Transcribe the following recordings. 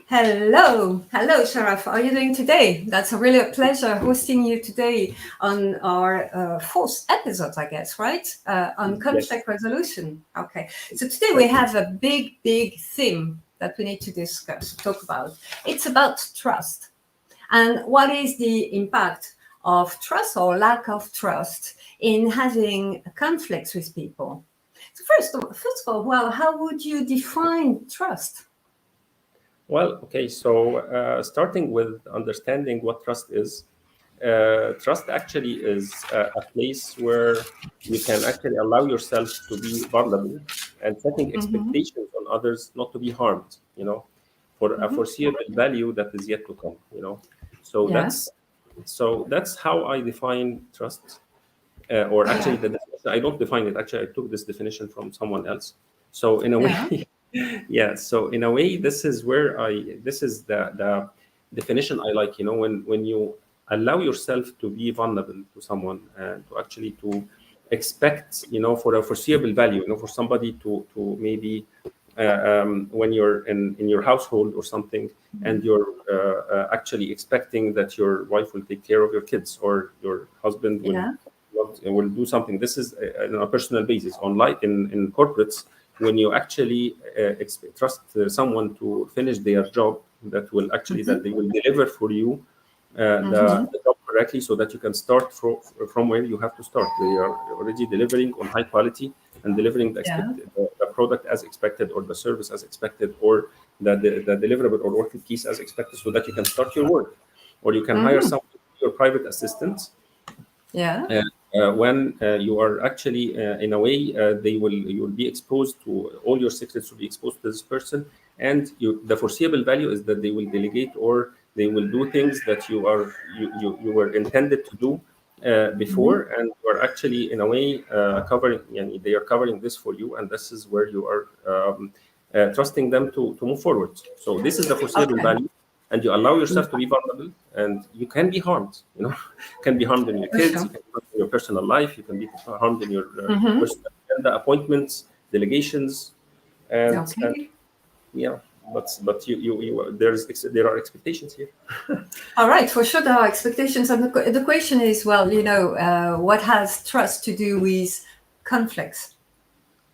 Hello, Sharaf. How are you doing today? That's really a pleasure hosting you today on our fourth episode, I guess, right? On Yes. conflict resolution. Okay. So today we have a big theme that we need to discuss, talk about. It's about trust. And what is the impact of trust or lack of trust in having conflicts with people? So first of all, well, how would you define trust? Well, okay. So starting with understanding what trust is, trust actually is a place where you can actually allow yourself to be vulnerable and setting expectations on others not to be harmed, for a foreseeable value that is yet to come. So Yeah. that's how I define trust. Or actually, Yeah. the definition, I don't define it. Actually, I took this definition from someone else. So in a Yeah. way, yeah. So in a way, this is the definition I like. When you allow yourself to be vulnerable to someone and to actually to expect, for a foreseeable value, for somebody to maybe when you're in your household or something, and you're actually expecting that your wife will take care of your kids or your husband will Yeah. will do something. This is on a personal basis. In corporates, when you actually trust someone to finish their job, that they will deliver for you the job correctly, so that you can start from where you have to start. They are already delivering on high quality and delivering Yeah. the product as expected, or the service as expected, or the deliverable or working piece as expected, so that you can start your work, or you can hire someone, your private assistant, Yeah. when you are actually in a way, you will be exposed to all your secrets will be exposed to this person, and the foreseeable value is that they will delegate, or they will do things that you were intended to do before, and you are actually in a way covering, they are covering this for you, and this is where you are trusting them to move forward. So this is the foreseeable Okay. value, and you allow yourself to be vulnerable, and you can be harmed. Can be harmed in your For kids, you sure. can be harmed in your personal life, you can be harmed in your personal agenda, appointments, delegations, and Okay. yeah. But there are expectations here. All right. For sure, there are expectations, and the question is, well, what has trust to do with conflicts?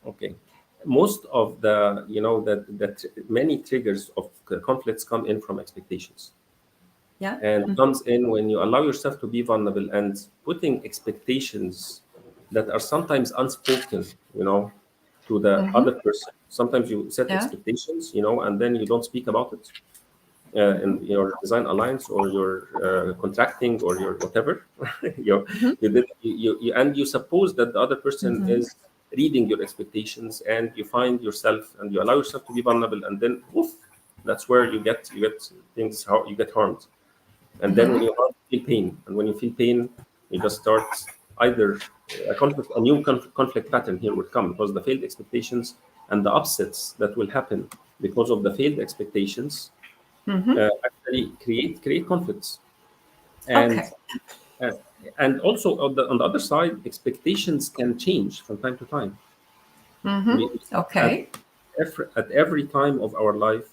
Okay. Most of the that many triggers of conflicts come in from expectations, Yeah. and comes in when you allow yourself to be vulnerable and putting expectations that are sometimes unspoken, to the other person. Sometimes you set Yeah. expectations, and then you don't speak about it in your design alliance, or your contracting, or your whatever. And you suppose that the other person is reading your expectations, and you find yourself and you allow yourself to be vulnerable, and then woof, that's where you get things, how you get harmed. And then when you feel pain, and when you feel pain, you just start either a new conflict pattern here will come, because the failed expectations and the upsets that will happen because of the failed expectations actually create conflicts. And Okay. uh, and also on the other side, expectations can change from time to time. We, at, Okay. at every time of our life,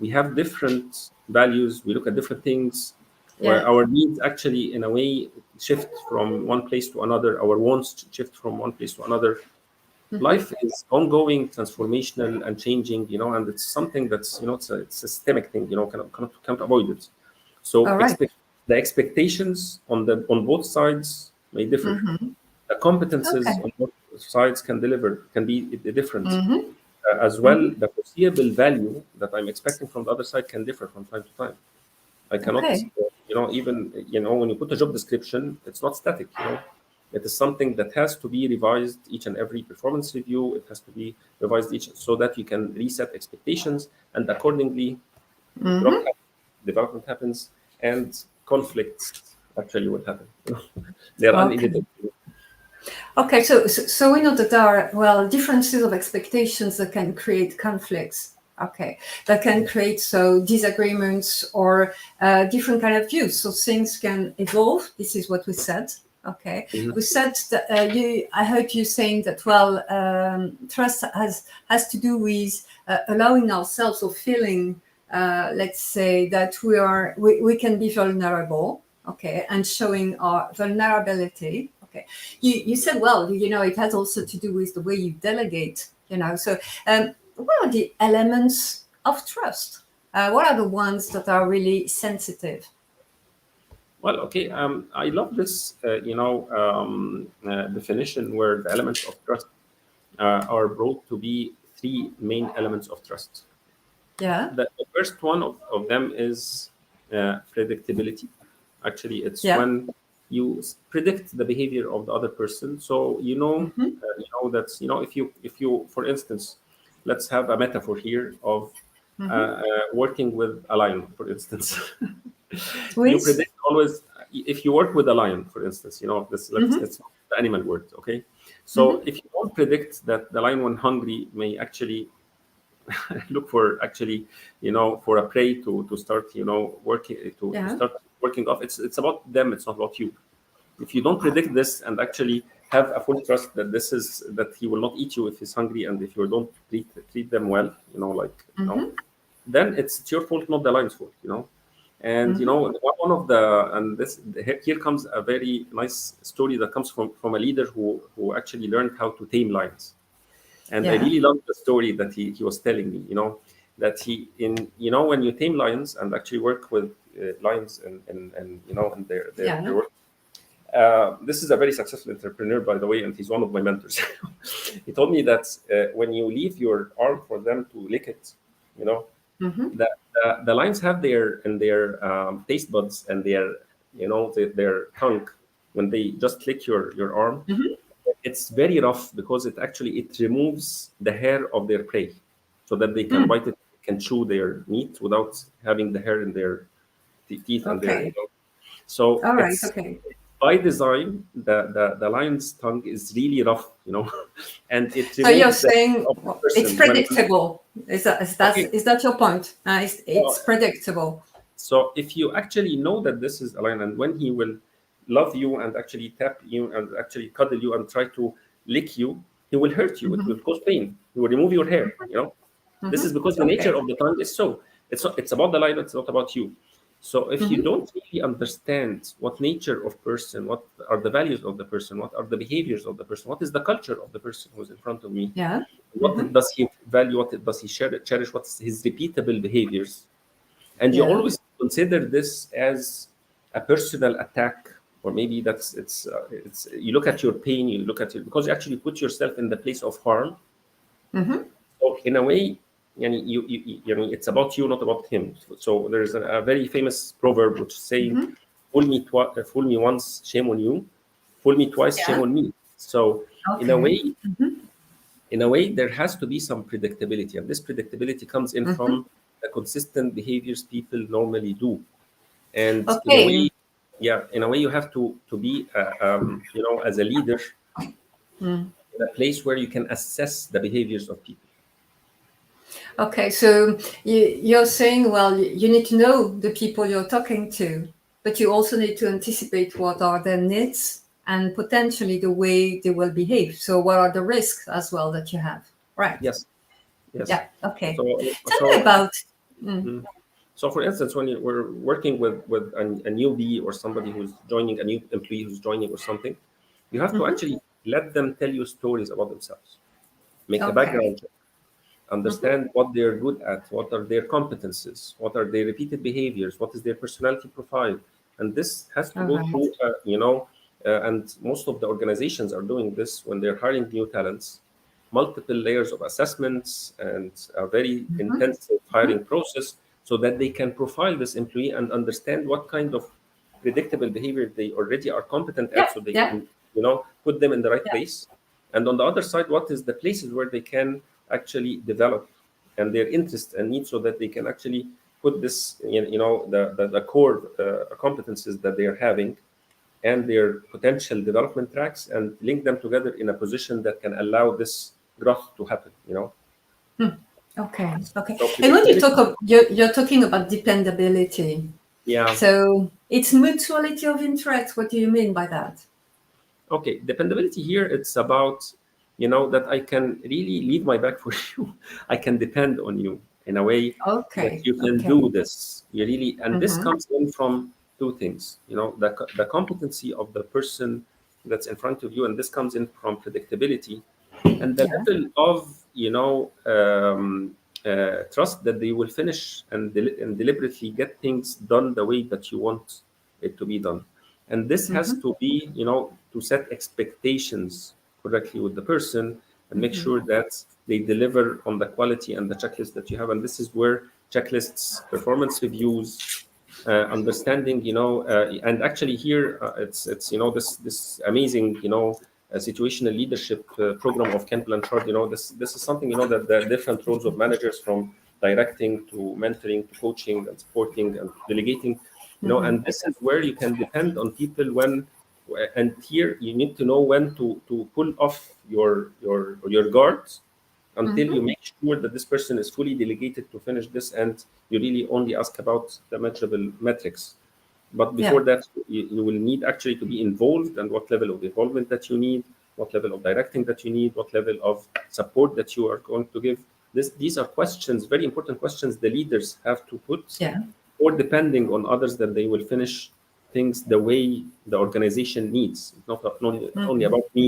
we have different values. We look at different things, where Yeah. our needs actually, in a way, shift from one place to another. Our wants shift from one place to another. Life is ongoing, transformational, and changing. And it's something that's, it's a systemic thing. Can't avoid it. So All right. the expectations on both sides may differ. The competences Okay. on both sides can be different. As well, the foreseeable value that I'm expecting from the other side can differ from time to time. I cannot, Okay. even, when you put a job description, it's not static. It is something that has to be revised each and every performance review. It has to be revised each, so that you can reset expectations, and accordingly, growth happens, development happens, and conflicts actually will happen. They are Okay. inevitable. Okay. So we know that there are, well, differences of expectations that can create conflicts. Okay, that can create disagreements or different kind of views. So things can evolve. This is what we said. Okay, Mhm. we said that I heard you saying that, well, trust has to do with allowing ourselves or feeling let's say that we can be vulnerable, okay, and showing our vulnerability. Okay, you said, well, it has also to do with the way you delegate. So what are the elements of trust? What are the ones that are really sensitive? Well, okay. I love this, definition where the elements of trust are brought to be three main elements of trust. Yeah, The first one of them is predictability. Actually, it's yeah. when you predict the behavior of the other person. So Mm-hmm. that if you, for instance, let's have a metaphor here of Mm-hmm. working with a lion, for instance. You With. predict always if you work with a lion, for instance. This let's Mm-hmm. it's the animal word, okay? So Mm-hmm. if you don't predict that the lion, when hungry, may actually look for actually for a prey to start working to Yeah. start working off, it's about them, it's not about you. If you don't predict this and actually have a full trust that this is that he will not eat you if he's hungry, and if you don't treat them well, Mm-hmm. then it's your fault, not the lion's fault. And Mm-hmm. one of the and this here comes a very nice story that comes from a leader who actually learned how to tame lions. And I Yeah. really loved the story that he was telling me, that he in when you tame lions and actually work with lions and their Yeah. work. This is a very successful entrepreneur, by the way, and he's one of my mentors. He told me that when you leave your arm for them to lick it, you know Mm-hmm. the lions have their taste buds and their tongue. When they just lick your arm, Mm-hmm. it's very rough because it removes the hair of their prey, so that they can Mm. bite it, can chew their meat without having the hair in their teeth and their. Okay. So All right. it's Okay. by design. The lion's tongue is really rough, and it So you're removes the saying, hair of the well, it's person when. predictable. Okay. Is that your point? It's So, predictable. so if you actually know that this is a lion, and when he will love you and actually tap you and actually cuddle you and try to lick you, he will hurt you. It Mm-hmm. will cause pain. He will remove your hair. This Mm-hmm. is because the nature Okay. of the tongue is so. It's about the lion. It's not about you. So if you Mm-hmm. don't really understand what nature of person, what are the values of the person, what are the behaviors of the person, what is the culture of the person who's in front of me, Yeah. what Mm-hmm. does he value, what does he cherish, what's his repeatable behaviors, and you Yeah. always consider this as a personal attack, or maybe it's you look at your pain, you look at it because you actually put yourself in the place of harm. Mm-hmm. So in a way, it's about you, not about him. So there's a very famous proverb which is saying, Mm-hmm. fool me once, shame on you; fool me twice, shame Yeah. on me." So in a Okay. way, there has to be some predictability, and this predictability comes in Mm-hmm. from the consistent behaviors people normally do. And in a Okay. way, yeah, in a way, you have to be, as a leader, Mm. in a place where you can assess the behaviors of people. Okay. So you're saying, well, you need to know the people you're talking to, but you also need to anticipate what are their needs and potentially the way they will behave. So what are the risks as well that you have? Right. Yes, yes. Yeah. Okay. So, Tell me so, about. Mm. mm. So for instance, when we're working with a newbie, or somebody who's joining, a new employee who's joining or something, you have to Mm-hmm. actually let them tell you stories about themselves. Make a Okay. background check, Mm-hmm. understand what they're good at, what are their competences, what are their repeated behaviors, what is their personality profile, and this has to All go right. through, and most of the organizations are doing this when they're hiring new talents, multiple layers of assessments and a very Mm-hmm. intensive Mm-hmm. hiring process, so that they can profile this employee and understand what kind of predictable behavior they already are competent Yeah. at, so they Yeah. can put them in the right Yeah. place. And on the other side, what is the places where they can actually develop, and their interests and needs, so that they can actually put this the core competences that they are having, and their potential development tracks, and link them together in a position that can allow this growth to happen. Okay. Okay. So And when you predictability. talk of you're talking about dependability, Yeah. so it's mutuality of interest. What do you mean by that? Okay, dependability here, it's about that I can really leave my back for you. I can depend on you. in a way that Okay. you can Okay. do this. You really, and this Mm-hmm. comes in from two things, the competency of the person that's in front of you, and this comes in from predictability and the Yeah. level of trust that they will finish and deliberately get things done the way that you want it to be done. And this has Mm-hmm. to be, to set expectations correctly with the person and make Mm-hmm. sure that they deliver on the quality and the checklist that you have. And this is where checklists, performance reviews, understanding, and actually here it's this amazing, situational leadership program of Ken Blanchard. This is something, that the different roles of managers, from directing to mentoring to coaching and supporting and delegating, Mm-hmm. and this is where you can depend on people when, and here you need to know when to pull off your guards until Mm-hmm. you make sure that this person is fully delegated to finish this, and you really only ask about the measurable metrics. But Yeah. before that, you will need actually to be involved, and what level of involvement that you need, what level of directing that you need, what level of support that you are going to give. These are questions, very important questions the leaders have to put, Yeah. or depending on others, that they will finish things the way the organization needs. It's not only Mm-hmm. about me,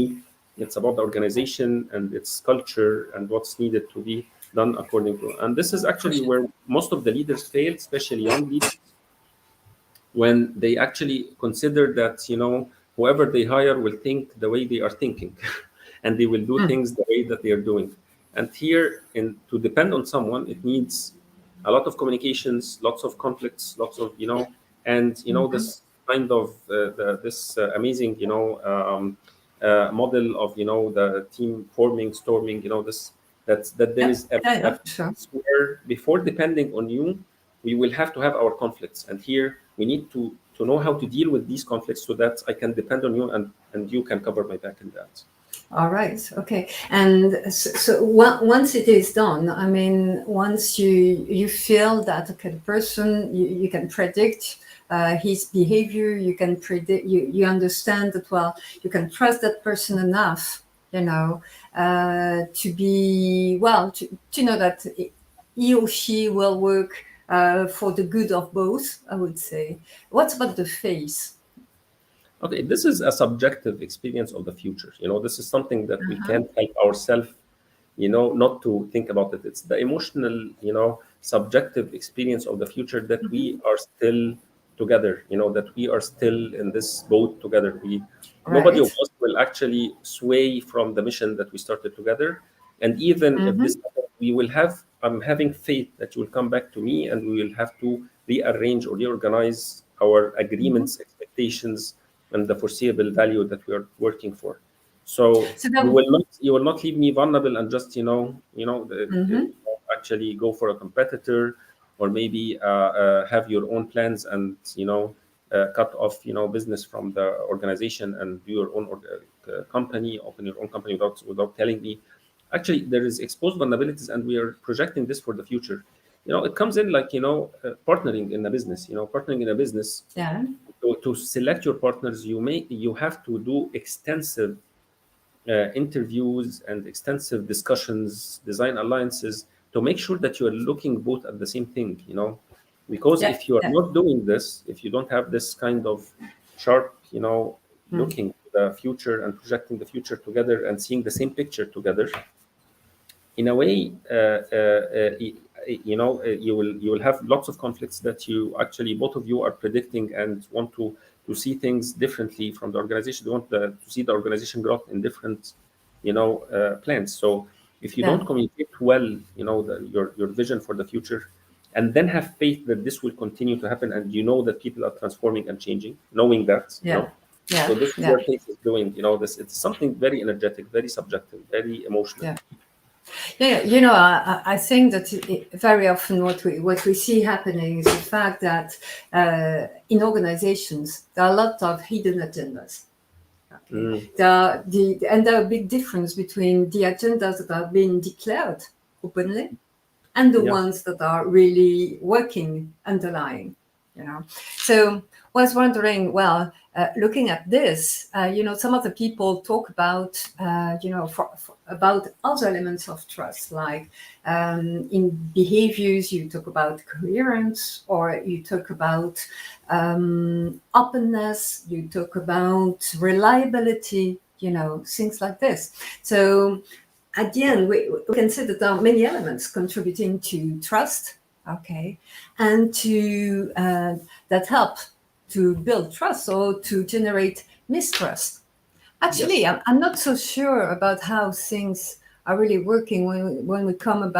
it's about the organization and its culture and what's needed to be done according to. And this is For actually sure. where most of the leaders fail, especially young leaders, when they actually consider that, whoever they hire will think the way they are thinking and they will do Mm. things the way that they are doing. And here, to depend on someone, it needs a lot of communications, lots of conflicts, lots of, and Mm-hmm. this kind of this amazing, model of, the team forming, storming, this, that there Yeah. is a Yeah. Yeah. For sure. phase where, before depending on you, we will have to have our conflicts, and here we need to know how to deal with these conflicts so that I can depend on you, and you can cover my back in that. All right. Okay. And so once it is done, I mean, once you feel that, okay, the person, you can predict his behavior, you can predict, you understand that, well, you can trust that person enough, to be, well, to know that he or she will work for the good of both, I would say. What about the face? Okay, this is a subjective experience of the future. This is something that we can't help ourselves, not to think about it. It's the emotional, subjective experience of the future, that Mm-hmm. we are still together, that we are still in this boat together. Nobody of Right. us will actually sway from the mission that we started together. And even if Mm-hmm. this, we will have, I'm having faith that you will come back to me, and we will have to rearrange or reorganize our Mm-hmm. agreements, expectations, and the foreseeable value that we are working for. So So you that. will not leave me vulnerable and just, Mm-hmm. actually go for a competitor, or maybe have your own plans, and cut off, business from the organization, and do your own company, open your own company without telling me. Actually, there is exposed vulnerabilities, and we are projecting this for the future. It comes in like, partnering in a business. Partnering in a business, Yeah. to select your partners, you have to do extensive interviews and extensive discussions, design alliances, to make sure that you are looking both at the same thing. Because Yeah. if you are Yeah. not doing this, if you don't have this kind of sharp, Mm. looking to the future and projecting the future together and seeing the same picture together, in a way, you will have lots of conflicts, that you actually, both of you are predicting and want to see things differently from the organization. They want to see the organization growth in different, plans. So if you Yeah. don't communicate well, your vision for the future, and then have faith that this will continue to happen, and that people are transforming and changing, knowing that, Yeah. so Yeah. this is Yeah. where things is doing, this, it's something very energetic, very subjective, very emotional. Yeah. Yeah. I think that very often what we see happening is the fact that in organizations there are a lot of hidden agendas. Okay. Mm. There are a big difference between the agendas that are being declared openly and the Yeah. ones that are really working underlying. So was wondering, well, looking at this, some of the people talk about, about other elements of trust, like in behaviors, you talk about coherence, or you talk about openness, you talk about reliability, things like this. So at the end, we can say that there are many elements contributing to trust, okay, and to that help to build trust or to generate mistrust. Actually, Yes. I'm not so sure about how things are really working when we come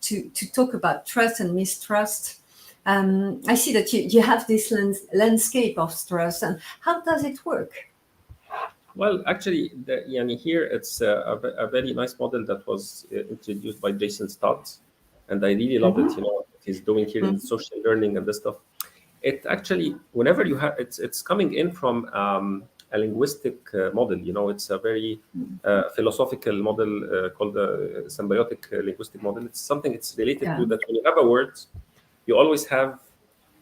to talk about trust and mistrust. I see that you have this landscape of trust, and how does it work? Well, actually, here it's a very nice model that was introduced by Jason Stott, and I really love it. What he's doing here in social learning and this stuff. It actually, whenever you have, it's coming in from a linguistic model. It's a very philosophical model called the symbiotic linguistic model. It's something it's related to that when you have a word, you always have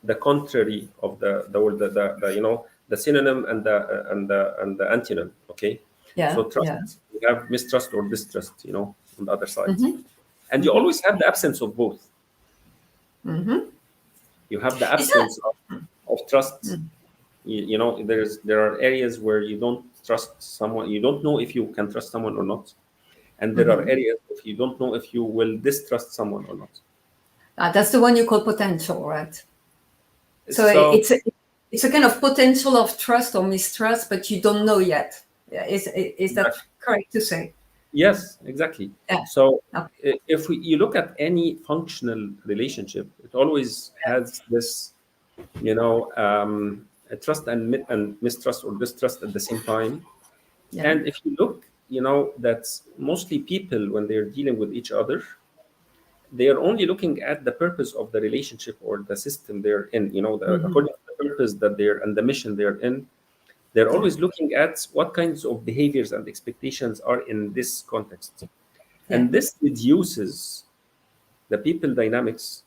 the contrary of the word, the synonym and the antonym. Okay, so trust, you have mistrust or distrust. On the other side, and you always have the absence of both. You have the absence of trust. There are areas where you don't trust someone. You don't know if you can trust someone or not, and there are areas if you don't know if you will distrust someone or not. That's the one you call potential, right? So it's a kind of potential of trust or mistrust, but you don't know yet. Is that correct to say? Yes, exactly. Yeah. So if you look at any functional relationship, it always has this, trust and mistrust or distrust at the same time. Yeah. And if you look, that mostly people, when they're dealing with each other, they are only looking at the purpose of the relationship or the system they're in, according to the purpose that they're and the mission they're in. They're always looking at what kinds of behaviors and expectations are in this context. And this reduces the people dynamics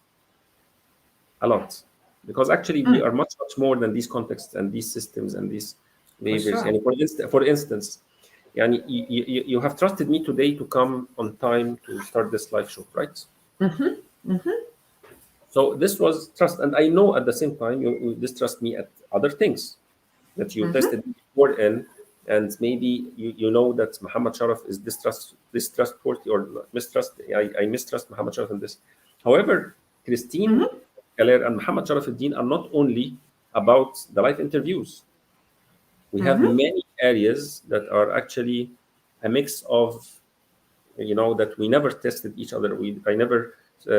a lot, because actually we are much, much more than these contexts and these systems and these behaviors. sure. And for instance, you have trusted me today to come on time to start this live show, right? So this was trust, and I know at the same time you distrust me at other things that you tested me before in, and maybe you know that Muhammad Sharaf is distrustworthy or mistrust. I mistrust Muhammad Sharaf in this. However, Christine Galer and Muhammad Sharaf Eldin are not only about the live interviews. We have many areas that are actually a mix of, that we never tested each other. I never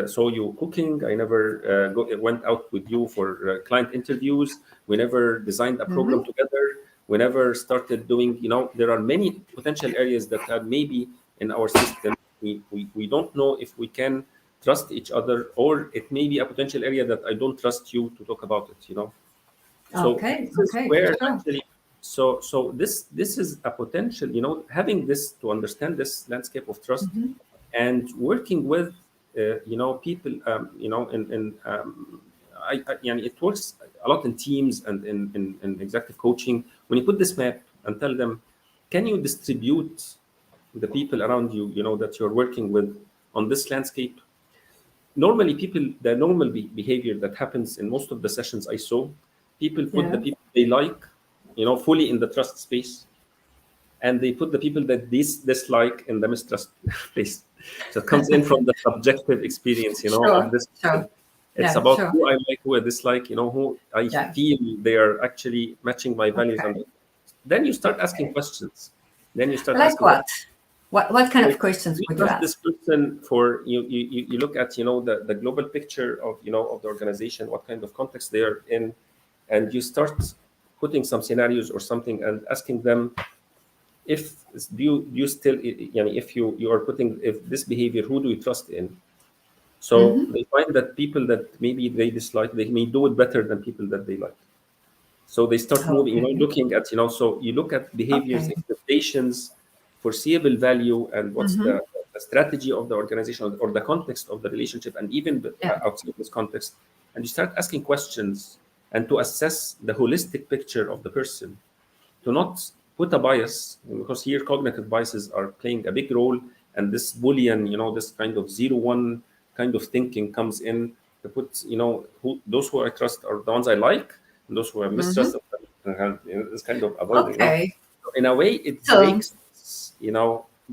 saw you cooking. I never went out with you for client interviews. We never designed a program together. We never started doing, there are many potential areas that are maybe in our system. We don't know if we can trust each other, or it may be a potential area that I don't trust you to talk about it, So this is where actually, so this is a potential, having this to understand this landscape of trust and working with, people, it works a lot in teams and in executive coaching. When you put this map and tell them, can you distribute the people around you, that you're working with on this landscape? Normally, the normal behavior that happens in most of the sessions I saw, people put the people they like, fully in the trust space, and they put the people that dislike in the mistrust place. So it comes in from the subjective experience, of this. It's about who I like, who I dislike, who I feel they are actually matching my values. And then you start asking questions. Then you start like asking what kind of questions would you trust ask? this person for you look at the global picture of of the organization, what kind of context they are in, and you start putting some scenarios or something and asking them, if do you still, if you are putting, if this behavior, who do you trust in? So they find that people that maybe they dislike, they may do it better than people that they like. So they start moving, looking at, so you look at behaviors, expectations, foreseeable value, and what's the strategy of the organization or the context of the relationship, and even outside this context. and you start asking questions and to assess the holistic picture of the person, to not put a bias, because here cognitive biases are playing a big role, and this Boolean, this kind of 0-1 kind of thinking comes in to put, those who I trust are the ones I like, and those who I mistrust, this kind of avoiding. Okay. In a way, it So, breaks,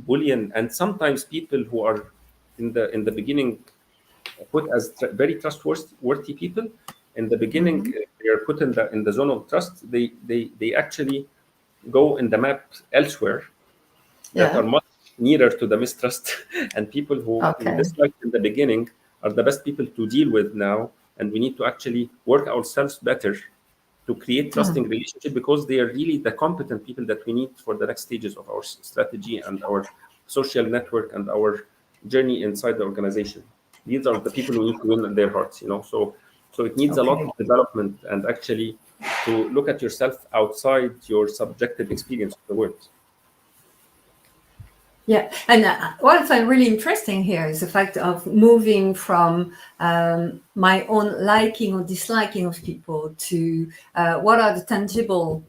Boolean, and sometimes people who are in the beginning put as very trustworthy people. In the beginning, they are put in the zone of trust. They actually go in the map elsewhere that yeah. are much nearer to the mistrust, and people who we Okay. disliked in the beginning are the best people to deal with now, and we need to actually work ourselves better to create trusting relationship, because they are really the competent people that we need for the next stages of our strategy and our social network and our journey inside the organization. These are the people who need to win their hearts, so it needs a lot Okay. of development, and actually to look at yourself outside your subjective experience of the world. Yeah, and what I find really interesting here is the fact of moving from my own liking or disliking of people to what are the tangible,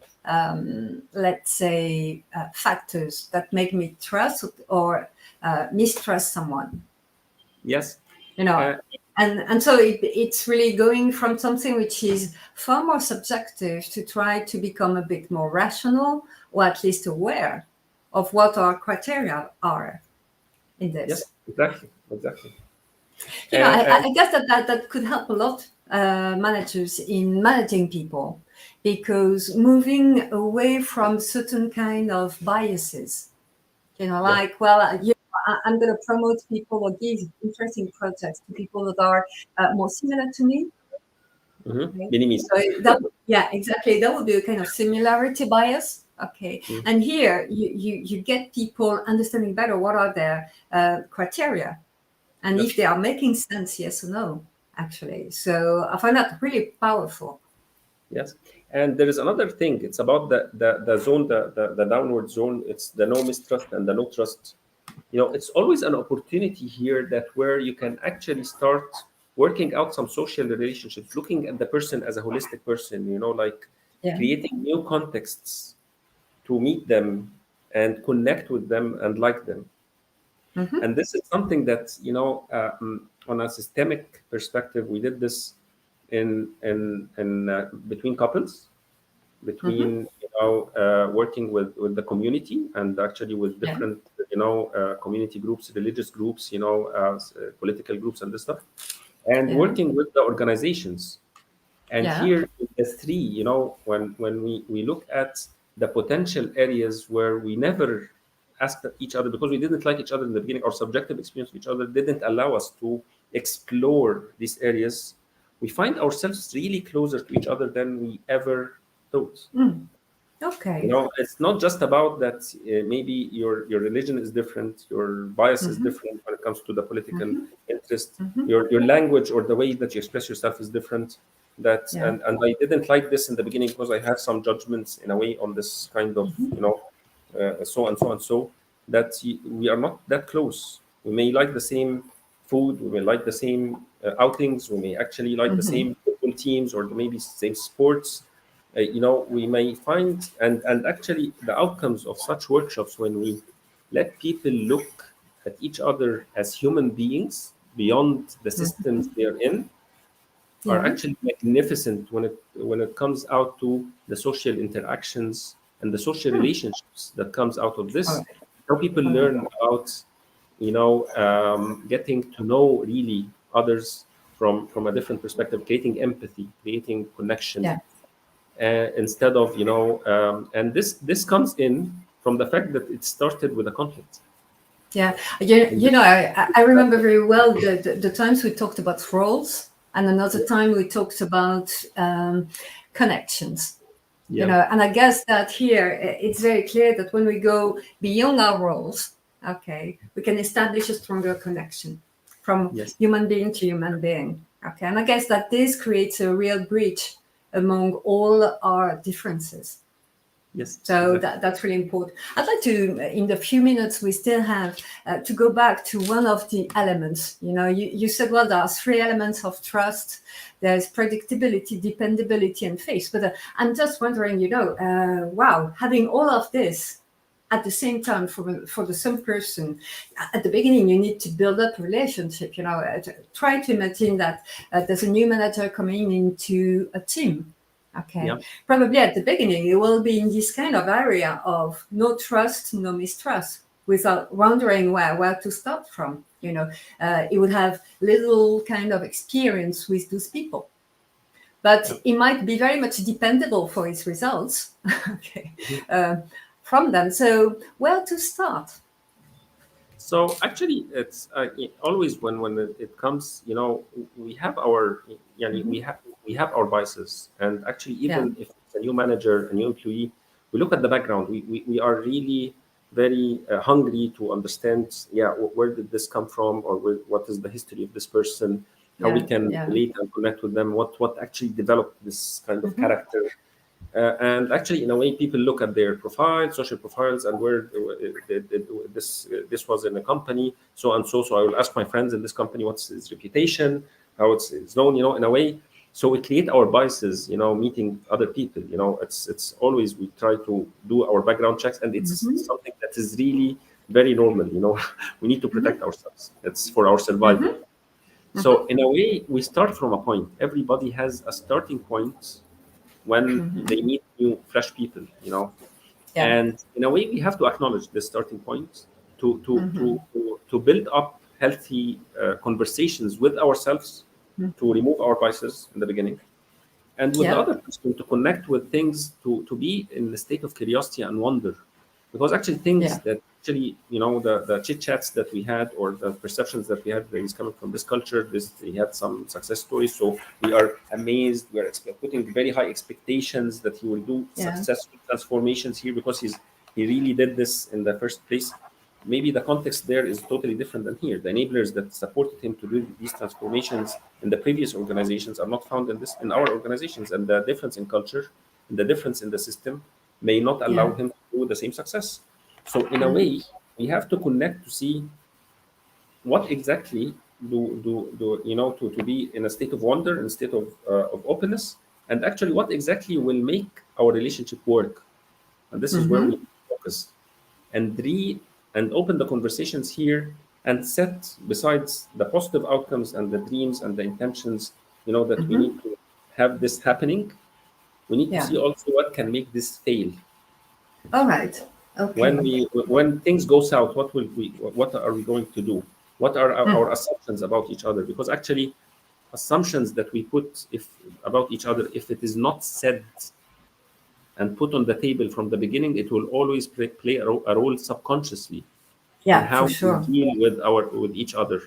let's say, factors that make me trust or mistrust someone. Yes. You know, Uh, and so it's really going from something which is far more subjective to try to become a bit more rational, or at least aware of what our criteria are in yes, this. exactly. I guess that could help a lot managers in managing people, because moving away from certain kind of biases, Yeah. like, well, I'm going to promote people or give interesting projects to people that are more similar to me. Okay. Minimis. So yeah, exactly. That would be a kind of similarity bias. Okay. Mm. And here you get people understanding better what are their criteria, and Yes. if they are making sense, yes or no, actually. So I find that really powerful. Yes. And there is another thing. It's about the zone, the downward zone. It's the no mistrust and the no trust. It's always an opportunity here that where you can actually start working out some social relationships, looking at the person as a holistic person, like Yeah. creating new contexts to meet them and connect with them and like them. Mm-hmm. And this is something that, on a systemic perspective, we did this in between couples, Mm-hmm. between working with the community, and actually with Yeah. different community groups, religious groups, political groups and this stuff, and Yeah. working with the organizations. And Yeah. here in the three, when we look at the potential areas where we never asked each other because we didn't like each other in the beginning, our subjective experience with each other didn't allow us to explore these areas, we find ourselves really closer to each other than we ever thought. Mm. Okay. It's not just about that. Maybe your religion is different, your bias is Mm-hmm. different when it comes to the political Mm-hmm. interest, Mm-hmm. your language or the way that you express yourself is different. That Yeah. and I didn't like this in the beginning because I had some judgments in a way on this kind of Mm-hmm. so and so and so, that we are not that close. We may like the same food, we may like the same outings, we may actually like the Mm-hmm. same football teams or maybe same sports. We may find, and actually the outcomes of such workshops, when we let people look at each other as human beings beyond the Mm-hmm. systems they're in, are Yeah. actually magnificent when it comes out to the social interactions and the social Hmm. relationships that comes out of All this. right. How people All right. learn about getting to know really others from a different perspective, creating empathy, creating connection, Yeah. instead of and this comes in from the fact that it started with a conflict. Yeah. And this, I remember very well the times we talked about roles, and another time we talked about connections. yeah, And I guess that here it's very clear that when we go beyond our roles, okay, we can establish a stronger connection from yes, human being to human being. Okay. And I guess that this creates a real bridge among all our differences. Yes, So exactly. that's really important. I'd like to, in the few minutes we still have, to go back to one of the elements. You said, well, there are three elements of trust. There's predictability, dependability, and faith. But I'm just wondering, wow, having all of this at the same time for the same person, at the beginning, you need to build up a relationship. Try to imagine that there's a new manager coming into a team. Okay. Yeah. Probably at the beginning, you will be in this kind of area of no trust, no mistrust, without wondering where to start from. He would have little kind of experience with those people, but Yeah. he might be very much dependable for his results. Okay, Mhm. from them. So where to start? So actually, it's always when it comes, we have our, we have our biases, and actually, Yeah. even if it's a new manager, a new employee, we look at the background. We are really very hungry to understand, where did this come from, or what is the history of this person, how we Yeah. can Yeah. relate and connect with them, what actually developed this kind of Mm-hmm. character. And actually, in a way, people look at their profiles, social profiles, and where this was in a company, so and so. So I will ask my friends in this company what's his reputation, how it's known, in a way. So we create our biases, meeting other people. It's always we try to do our background checks, and it's Mm-hmm. something that is really very normal. We need to protect ourselves. It's for our survival. Mm-hmm. So in a way, we start from a point. Everybody has a starting point when Mm-hmm. they meet new fresh people, Yeah. and in a way we have to acknowledge this starting point to to Mm-hmm. to to build up healthy conversations with ourselves, to remove our biases in the beginning, and with the Yeah. other person to connect with things, to be in the state of curiosity and wonder, because actually things Yeah. that actually, the chit chats that we had, or the perceptions that we had, that is coming from this culture, this he had some success stories, so we are amazed, we are putting very high expectations that he will do Yeah. successful transformations here, because he really did this in the first place. Maybe the context there is totally different than here. The enablers that supported him to do these transformations in the previous organizations are not found in our organizations, and the difference in culture and the difference in the system may not allow Yeah. him to do the same success. So in a Mm. way, we have to connect to see what exactly do to be in a state of wonder, in a state of openness, and actually what exactly will make our relationship work. And this is where we Mm-hmm. focus and and open the conversations here, and set, besides the positive outcomes and the dreams and the intentions, that we Mm-hmm. need to have this happening. We need to Yeah. see also what can make this fail. All right. when Okay. we when things go south, what are we going to do? What are Mm. our assumptions about each other? Because actually, assumptions that we put if about each other, if it is not said and put on the table from the beginning, it will always play a role subconsciously in Yeah, how for we sure. deal with each other.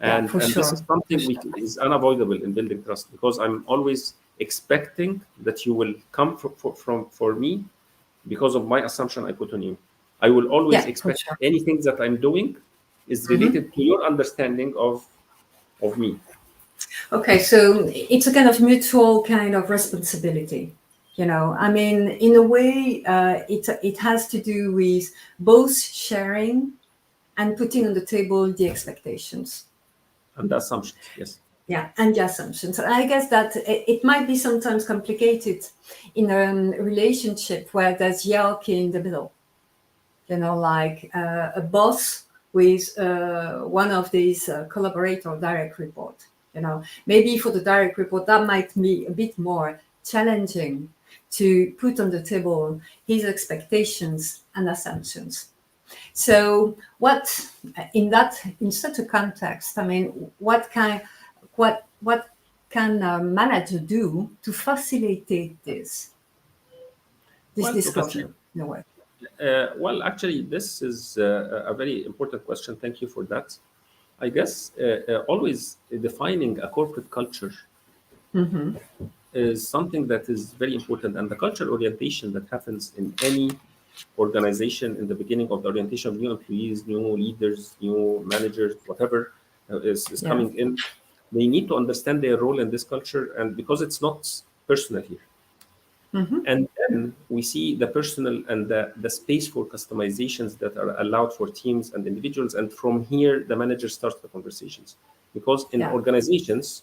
Yeah, And this is for something sure. is unavoidable in building trust, because I'm always expecting that you will come for me because of my assumption I put on you. I will always Yeah, for expect sure. anything that I'm doing is Mm-hmm. related to your understanding of me. Okay, so it's a kind of mutual kind of responsibility. I mean, in a way, it has to do with both sharing and putting on the table the expectations. And the assumptions. Yes. Yeah, and the assumptions. And I guess that it might be sometimes complicated in a relationship where there's hierarchy in the middle. Like a boss with one of these collaborator direct report. Maybe for the direct report, that might be a bit more challenging to put on the table his expectations and assumptions. So what in such a context, I mean, what can a manager do to facilitate this Well, to facilitate. discussion in a way? Well, actually, this is a very important question. Thank you for that. I guess always defining a corporate culture Mm-hmm. is something that is very important, and the culture orientation that happens in any organization in the beginning of the orientation of new employees, new leaders, new managers, whatever is Yeah. coming in, they need to understand their role in this culture, and because it's not personal here. Mm-hmm. And then we see the personal and the space for customizations that are allowed for teams and individuals. And from here, the manager starts the conversations. Because in organizations,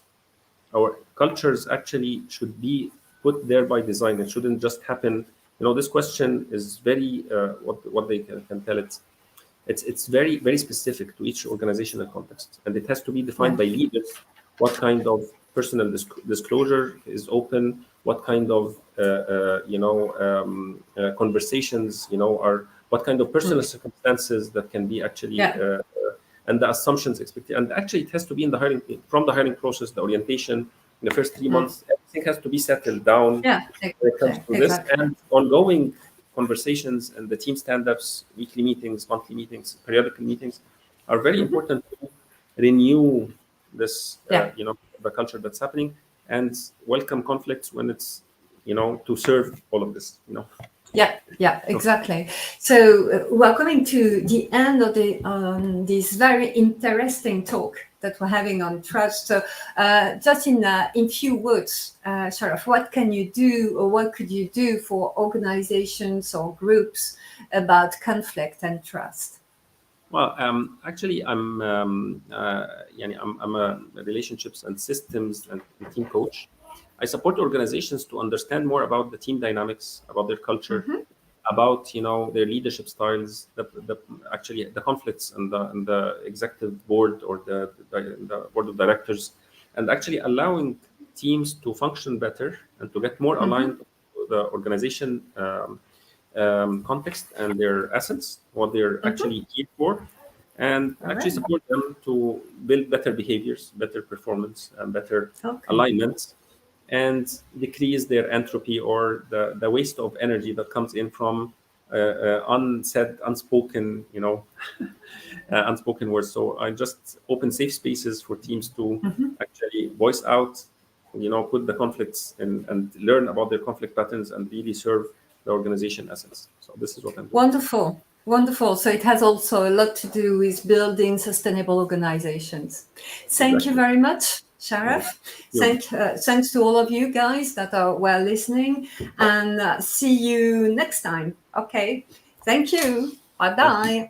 our cultures actually should be put there by design. It shouldn't just happen. This question is very, what they can tell it. It's very, very specific to each organizational context. And it has to be defined by leaders. What kind of personal disclosure is open? What kind of conversations are? What kind of personal circumstances that can be actually and the assumptions expected. And actually, it has to be in the hiring process, the orientation in the first 3 months. Everything has to be settled down when it comes to this, and ongoing conversations and the team stand-ups, weekly meetings, monthly meetings, periodical meetings are very important to renew this, the culture that's happening, and welcome conflicts when it's, to serve all of this, Yeah, exactly. So we're coming to the end of this very interesting talk that we're having on trust. So just in few words, Sharaf, what can you do, or what could you do for organizations or groups about conflict and trust? Well, actually, I'm a relationships and systems and team coach. I support organizations to understand more about the team dynamics, about their culture, about their leadership styles, actually the conflicts and the executive board or the board of directors, and actually allowing teams to function better and to get more aligned with the organization context and their essence, what they're actually here for, and actually support them to build better behaviors, better performance, and better alignment, and decrease their entropy, or the waste of energy that comes in from unsaid, unspoken, unspoken words. So I just open safe spaces for teams to actually voice out, put the conflicts in, and learn about their conflict patterns and really serve the organization essence. So this is what I'm doing. Wonderful. So it has also a lot to do with building sustainable organizations. Thank you very much, Sharaf. Thanks to all of you guys that were listening, and see you next time. Okay. Thank you. Bye-bye.